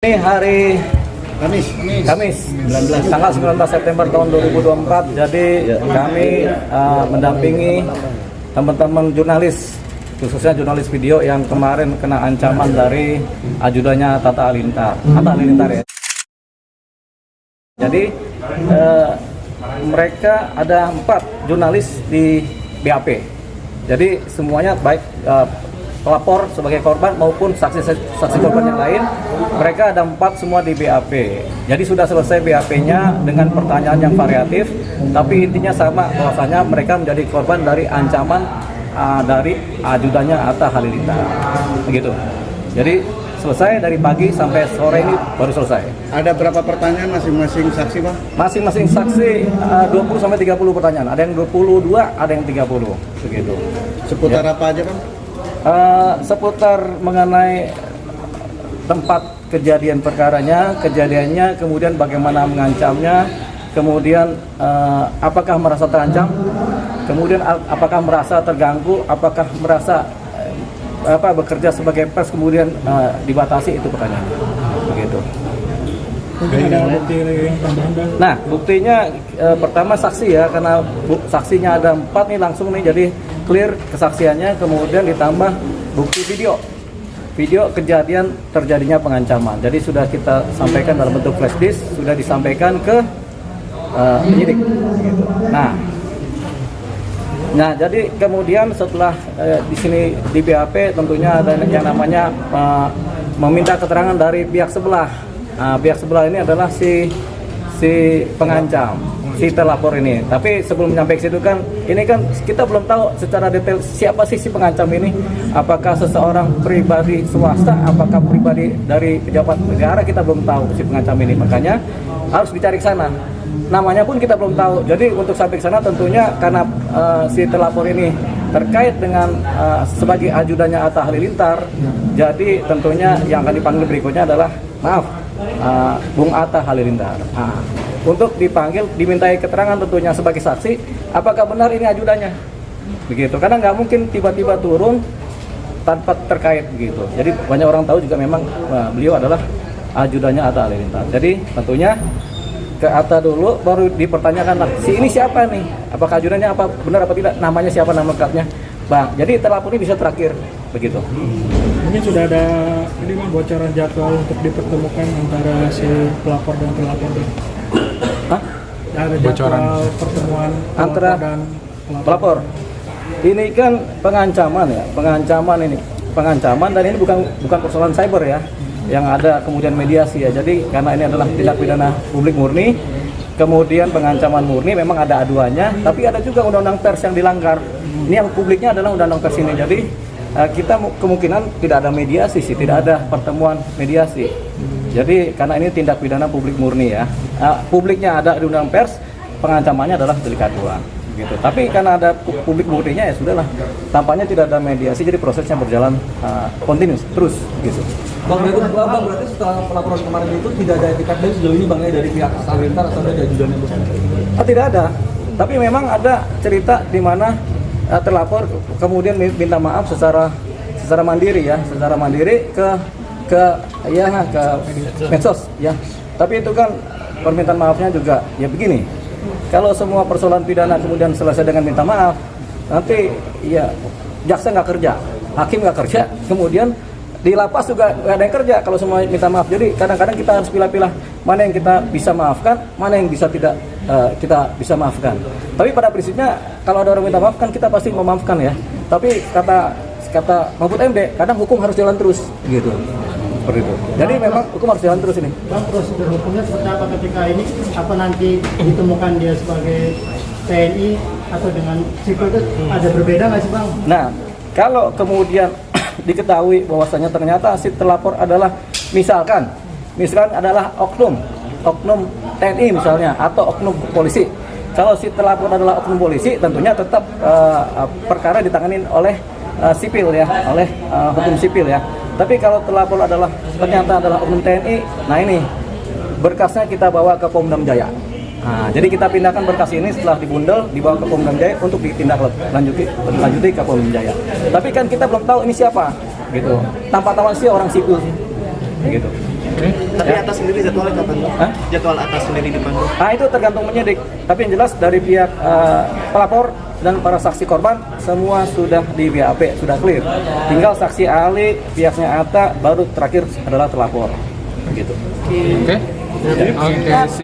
Ini hari Kamis 19. Tanggal 19 September tahun 2024. Jadi kami mendampingi teman-teman jurnalis, khususnya jurnalis video yang kemarin kena ancaman dari ajudannya Atta Halilintar ya. Jadi mereka ada 4 jurnalis di BAP. Jadi semuanya baik pelapor sebagai korban maupun saksi korban yang lain, mereka ada 4 semua di BAP. Jadi sudah selesai BAP-nya dengan pertanyaan yang variatif, tapi intinya sama, bahwasanya mereka menjadi korban dari ancaman dari ajudannya Atta Halilintar. Begitu. Jadi selesai dari pagi sampai sore ini baru selesai. Ada berapa pertanyaan masing-masing saksi, Pak? Masing-masing saksi 20 sampai 30 pertanyaan. Ada yang 22, ada yang 30. Begitu. Seputar ya. apa aja, Pak? Seputar mengenai tempat kejadian perkaranya, kejadiannya, kemudian bagaimana mengancamnya, kemudian apakah merasa terancam, kemudian apakah merasa terganggu, apakah merasa bekerja sebagai pers kemudian dibatasi, itu pertanyaan. Begitu. Nah, buktinya pertama saksi ya, karena saksinya ada 4 nih langsung nih, jadi clear kesaksiannya, kemudian ditambah bukti video kejadian terjadinya pengancaman. Jadi sudah kita sampaikan dalam bentuk flash disk, sudah disampaikan ke penyidik. Gitu. Nah, jadi kemudian setelah di sini di BAP tentunya ada yang namanya meminta keterangan dari pihak sebelah. Pihak sebelah ini adalah si pengancam, si terlapor ini. Tapi sebelum nyampe ke situ kan, ini kan kita belum tahu secara detail siapa sih si pengancam ini. Apakah seseorang pribadi swasta, apakah pribadi dari pejabat negara, kita belum tahu si pengancam ini. Makanya harus dicari ke sana. Namanya pun kita belum tahu. Jadi untuk sampai ke sana tentunya karena si terlapor ini terkait dengan sebagai ajudannya Atta Halilintar, jadi tentunya yang akan dipanggil berikutnya adalah Bung Atta Halilintar. Untuk dipanggil, dimintai keterangan tentunya sebagai saksi, apakah benar ini ajudannya, begitu. Karena nggak mungkin tiba-tiba turun tanpa terkait begitu. Jadi banyak orang tahu juga memang beliau adalah ajudannya Atta Halilintar. Jadi tentunya ke Atta dulu, baru dipertanyakan lah, si ini siapa nih, apakah ajudannya, apa benar apa tidak, namanya siapa, nama lengkapnya, Bang. Jadi terlapor ini bisa terakhir begitu. Mungkin sudah ada ini bocoran jadwal untuk dipertemukan antara si pelapor dan terlapor. Ada bocoran pertemuan antara dan pelapor. Ini kan pengancaman ya, pengancaman dan ini bukan persoalan cyber ya, yang ada kemudian mediasi ya. Jadi karena ini adalah tindak pidana publik murni, kemudian pengancaman murni, memang ada aduannya, tapi ada juga undang-undang pers yang dilanggar. Ini yang publiknya adalah undang-undang pers ini. Jadi kita kemungkinan tidak ada mediasi sih, tidak ada pertemuan mediasi. Jadi karena ini tindak pidana publik murni ya, publiknya ada di undang pers, pengancamannya adalah delik aduan gitu. Tapi karena ada publik murninya ya sudahlah, tampaknya tidak ada mediasi, jadi prosesnya berjalan kontinus terus gitu. Bang, berarti setelah pelaporan kemarin itu tidak ada etikat baik sejauh ini Bang ya, dari pihak Halilintar atau dari ajudannya itu? Tidak ada, tapi memang ada cerita di mana terlapor kemudian minta maaf secara mandiri ya, ke medsos ya. Tapi itu kan permintaan maafnya juga ya begini. Kalau semua persoalan pidana kemudian selesai dengan minta maaf, nanti ya jaksa nggak kerja, hakim nggak kerja, kemudian di lapas juga nggak ada yang kerja kalau semua minta maaf. Jadi kadang-kadang kita harus pilih-pilih mana yang kita bisa maafkan, mana yang bisa tidak kita bisa maafkan. Tapi pada prinsipnya kalau ada orang minta maaf kan kita pasti memaafkan ya. Tapi kata Mahfud MD, kadang hukum harus jalan terus gitu. Seperti itu. Jadi memang hukum harus jalan terus ini. Bang, prosedur hukumnya seperti apa ketika ini? Apa nanti ditemukan dia sebagai TNI atau dengan sipil, itu ada berbeda nggak sih Bang? Nah, kalau kemudian diketahui bahwasanya ternyata si terlapor adalah misalkan adalah oknum TNI misalnya atau oknum polisi. Kalau si terlapor adalah oknum polisi, tentunya tetap perkara ditangani oleh sipil ya, oleh hukum sipil ya. Tapi kalau terlapor ternyata adalah oknum TNI, nah ini berkasnya kita bawa ke Polda Jaya. Nah, jadi kita pindahkan berkas ini setelah dibundel, dibawa ke Polda Jaya untuk ditindaklanjuti ke Polda Jaya. Tapi kan kita belum tahu ini siapa, gitu. Tampak-tampak sih orang sipil, gitu. Tapi atas sendiri jadwalnya kapan? Hah? Jadwal atas sendiri dipanggil. Itu tergantung penyidik. Tapi yang jelas dari pihak pelapor dan para saksi korban semua sudah di BAP, sudah clear. Tinggal saksi ahli pihaknya Atta, baru terakhir adalah terlapor. Begitu. Oke.